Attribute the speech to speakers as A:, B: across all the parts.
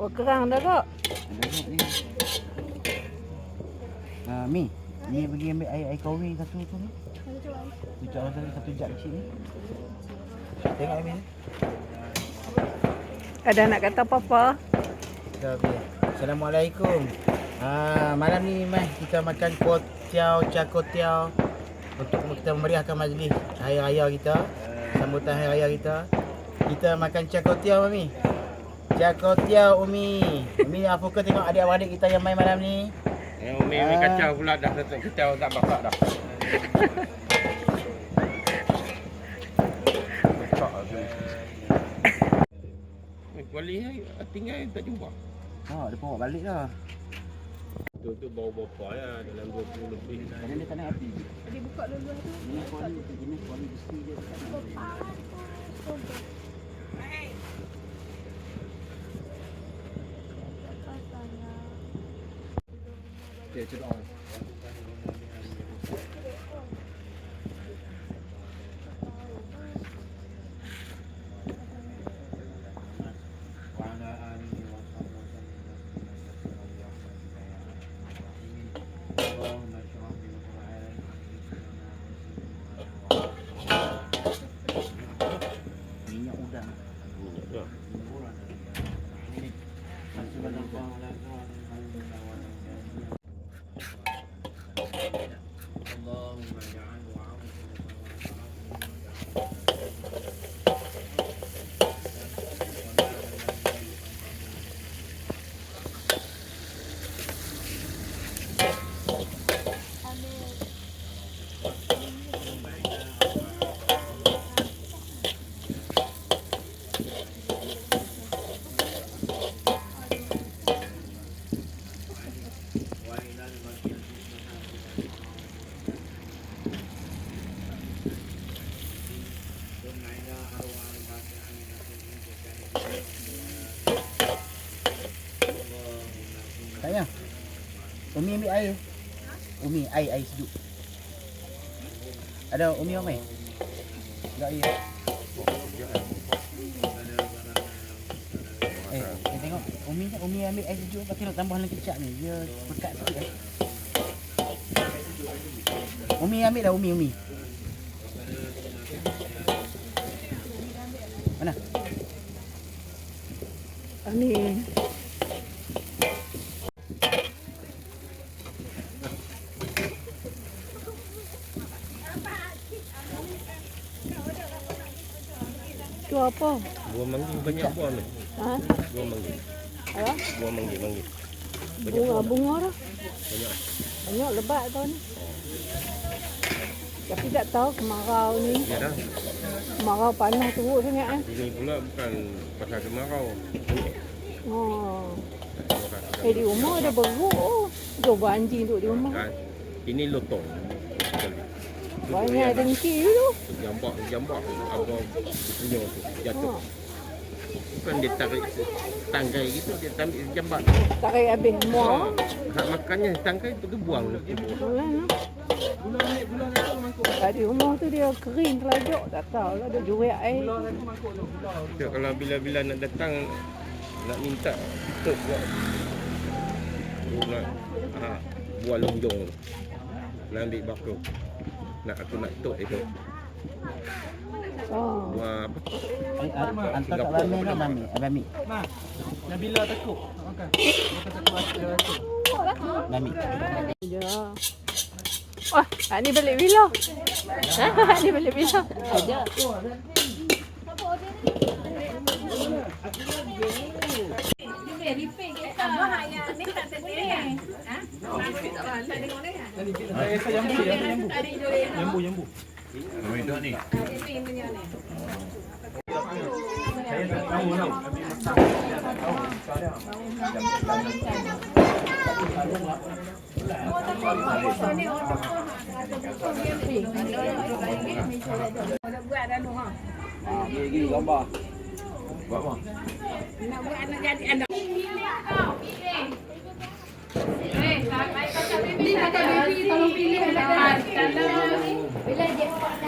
A: Oh, kerang dah kak.
B: Ada kot ni. Mi. Mi pergi ambil air kahwin satu tu ni. Cucuk satu jat kecil ni. Tengok Mi.
A: Ada nak kata apa-apa?
B: Okay. Assalamualaikum. Malam ni kita makan char kway teow untuk kita memeriahkan majlis hari raya kita. Sambutan hari raya kita. Kita makan char kway teow Mami. Char kway teow Umi. Umi apa ke tengok adik-adik kita yang main malam ni?
C: Umi kacau pula dah kacau tak masak dah. Kuali tinggal tak jumpa.
B: Dia bawa balik dah.
C: Tu bau bapa ya dalam 20 lebih.
B: Kadang dia tak nak api.
A: Dia buka dulu tu.
B: Ini kuali jenis kuali besi dia. Dia cedok. Minyak udang.
C: Ya.
B: Tanya. Umi ambil air. Umi air sejuk. Ada Umi amai? Enggak air. Tengok Umi ambil air sejuk lepas tu nak tambah lagi kecap ni. Dia pekat sikit eh. Umi ambil dah Umi. Mana?
A: Ni. Tu apa?
C: Buah manggi banyak buah ni.
A: Ha?
C: Buah manggi.
A: Apa?
C: Buah manggi.
A: Bunga dah.
C: Banyak.
A: Banyak lebat tahun ni. Tapi tak tahu kemarau ni.
C: Ya dah.
A: Kemarau panas teruk sangat kan.
C: Ini pula bukan pasal kemarau.
A: Oh. Di rumah ada beruk. Coba anjing duduk di rumah.
C: Kan? Ini lotong.
A: Banyak dengki tu.
C: Jambak apa punya tu jatuh. Bukan dia tarik tangkai gitu, dia ambil jambat.
A: Tarik habis semua.
C: Hak makannya tangkai tu buang.
A: Kat di rumah tu dia kering kelajuk. Tak tahu lah dia jual air.
C: So, kalau bila-bila nak datang nak minta tutup buat buat lonjong nak ambil bakul aku nak tutup itu buat apa
B: Hantar kat Bami lah Bami.
D: Nabila takut nak makan. Dia takut.
B: Bami.
A: Ya. Wah, ni balik bila? Ni balik bila? Aja.
D: Jambu.
E: Kamu hidup ni.
D: Saya tak tahu tau.
B: Gigi gambar.
E: Buat apa?
F: Nak buat anak jadi anak.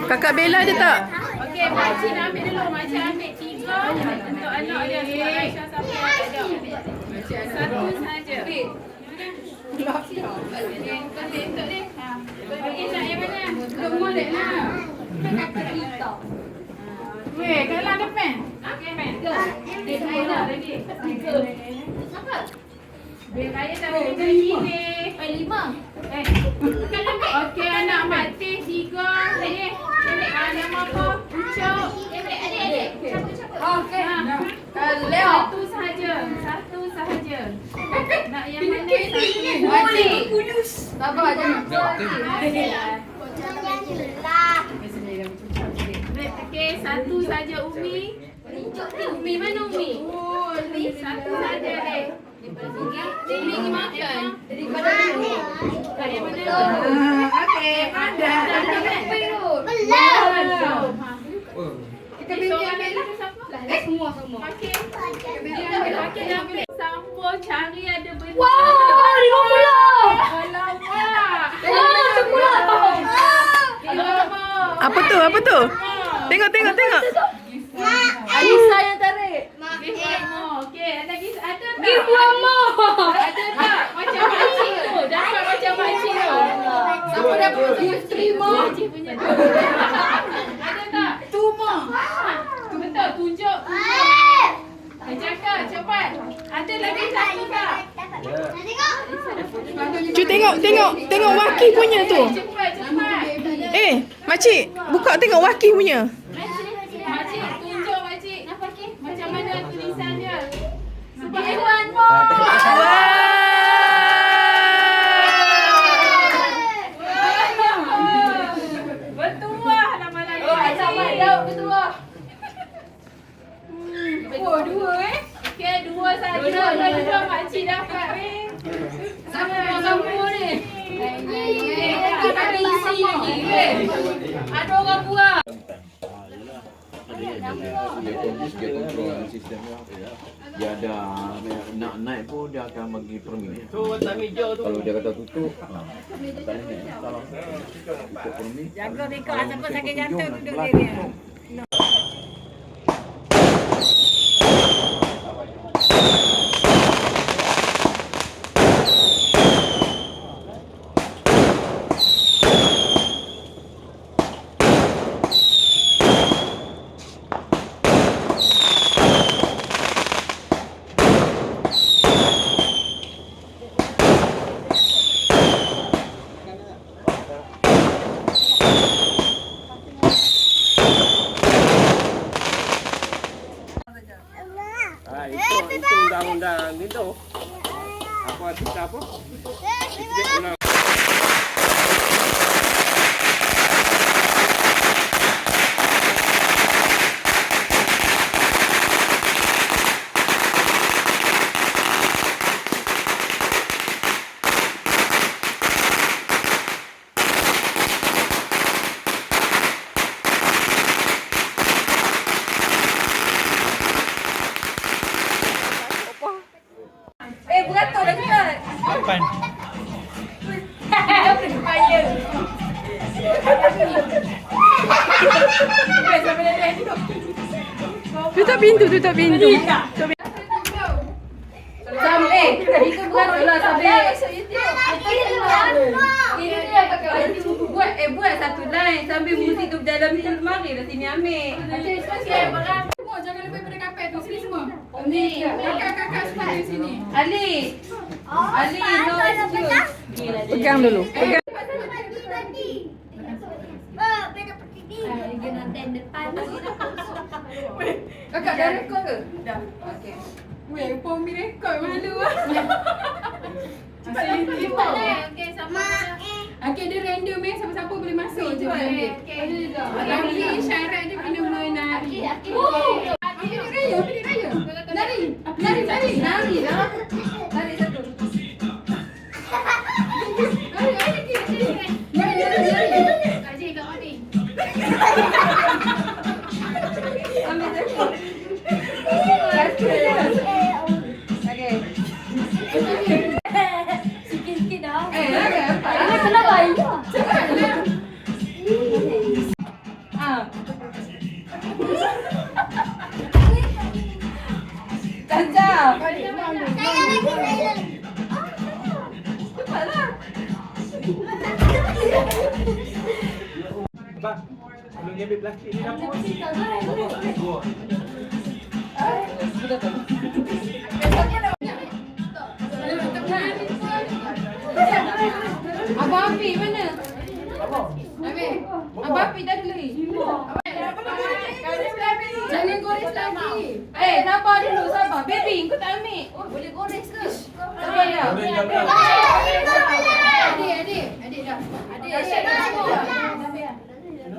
A: Kakak Bella je tak?
F: Okey, Makcik nak ambil dulu. Makcik ambil 3 untuk anak dia. Sebab Aisyah sampai ada. Satu saja. Tentuk deh. Bagi nak yang mana? Semua dek lah. Weh, kalau depan. Okey, pen. Dia saya dah lagi. Siapa? Dia saya dah lagi ni. 5. Okey, anak mati 3 ni. Anak apa? Ucap. Adik. Okey. Leo. Satu sahaja. Nak yang mana? Boleh. Kudus. Sabar jangan. Okey, satu saja Umi. Umi mana Umi? Umi satu saja dek. Umi pergi makan. Daripada dulu. Dari mana? Okey, ada. Belum. Kita pergi ambil lah siapa? Semua. Okey. Okey, ambil. Sampo cari ada benda.
A: Wow, 50.
F: Alamak.
A: Apa tu? Tengok.
F: Alisa yang tarik. Give one more. Okey, ada tak? Give one more. Ada tak? Macam makcik tu. Dapat macam makcik tu. Siapa dapat give 3 more? Makcik punya. Ada tak? 2 more. Betul, tunjuk. Cakap cepat. Ada lagi satu tak?
A: Cuba tengok Waki punya tu.
F: Cepat.
A: Makcik, buka tengok Waki punya.
F: Makcik, tunjuk makcik. Macam mana tulisan dia? Give one more. Bertuah lama-lama. Bertuah. Oh, 2 Okey, 2 saja. Dua makcik dapat weh. Sama ni. Kita ada isi lagi weh. Ada orang buat.
E: Dia kontrol sistem dia. Dia ada nak naik pun dia akan bagi permit. Kalau dia kata tutup, tanya salah. Tutup permit.
F: Jaga rekod siapa sakit jantung duduk dia.
C: Itu undang-undang itu. Apa kita apa?
F: Beratur dah dekat.
D: 8.
F: Payah.
A: Tutup pintu.
F: Sampai itu beratur lah sampai. Buat satu line sambil muzik tu dalam tu mari lah sini ambil. Jangan lupa pada kapet tu sini semua. Ni kakak semua di sini. Ali, no excuse.
A: Pegang dulu.
F: Kakak dah rekod ke? Dah. Okey. Weh, Pomi rekod malu ah. Okey, sama. Okey, dia random siapa-siapa boleh masuk je. Okey. Lagi syarat dia kena menari. Pilih raya. Nari lah. Nari satu. Nari. Kaji kat mana? Ambil satu. Okey. Sikit-sikit dah. Apa? Ini kena bayar. Cepat. Caca.
D: Bang, belum ambil plastik ni dapur.
F: Abang Afi mana? Afi. Abang Afi dah beli. Jangan gores lagi. Sabar dulu, sabar. Baby, kau tak ambil. Boleh gores ke? Sabar dia. Adik dah.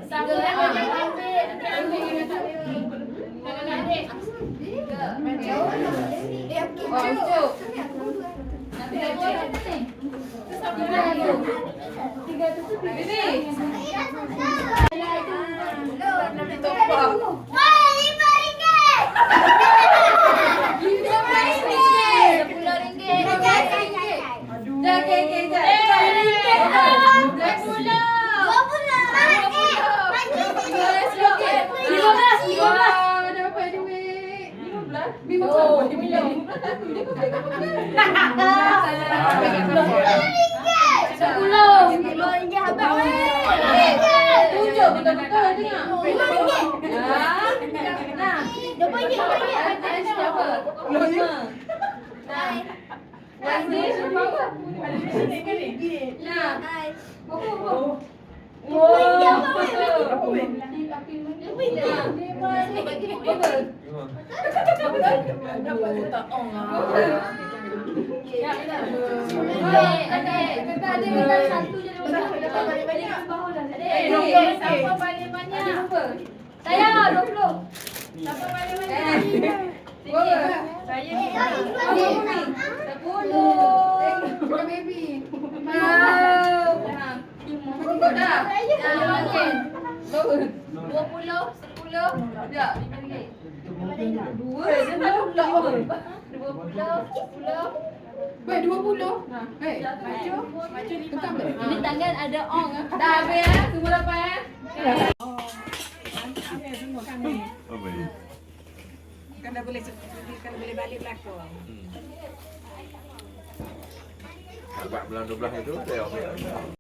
F: Sabar tunjuk betul-betul tengok. Nah. Saya 20. Siapa paling banyak? Saya 10. Baby. Cukup dah. Makin. 20, 10. Sekejap. Dua. Dia tak pula. 20, 10. Baik, 20. Maju. Tukar tak? Ini tangan ada ong. Dah habis ya? Semua dapat ya?
E: Apa ni?
G: Kalau boleh balik belakang.
E: Bulan 12 itu saya ambil.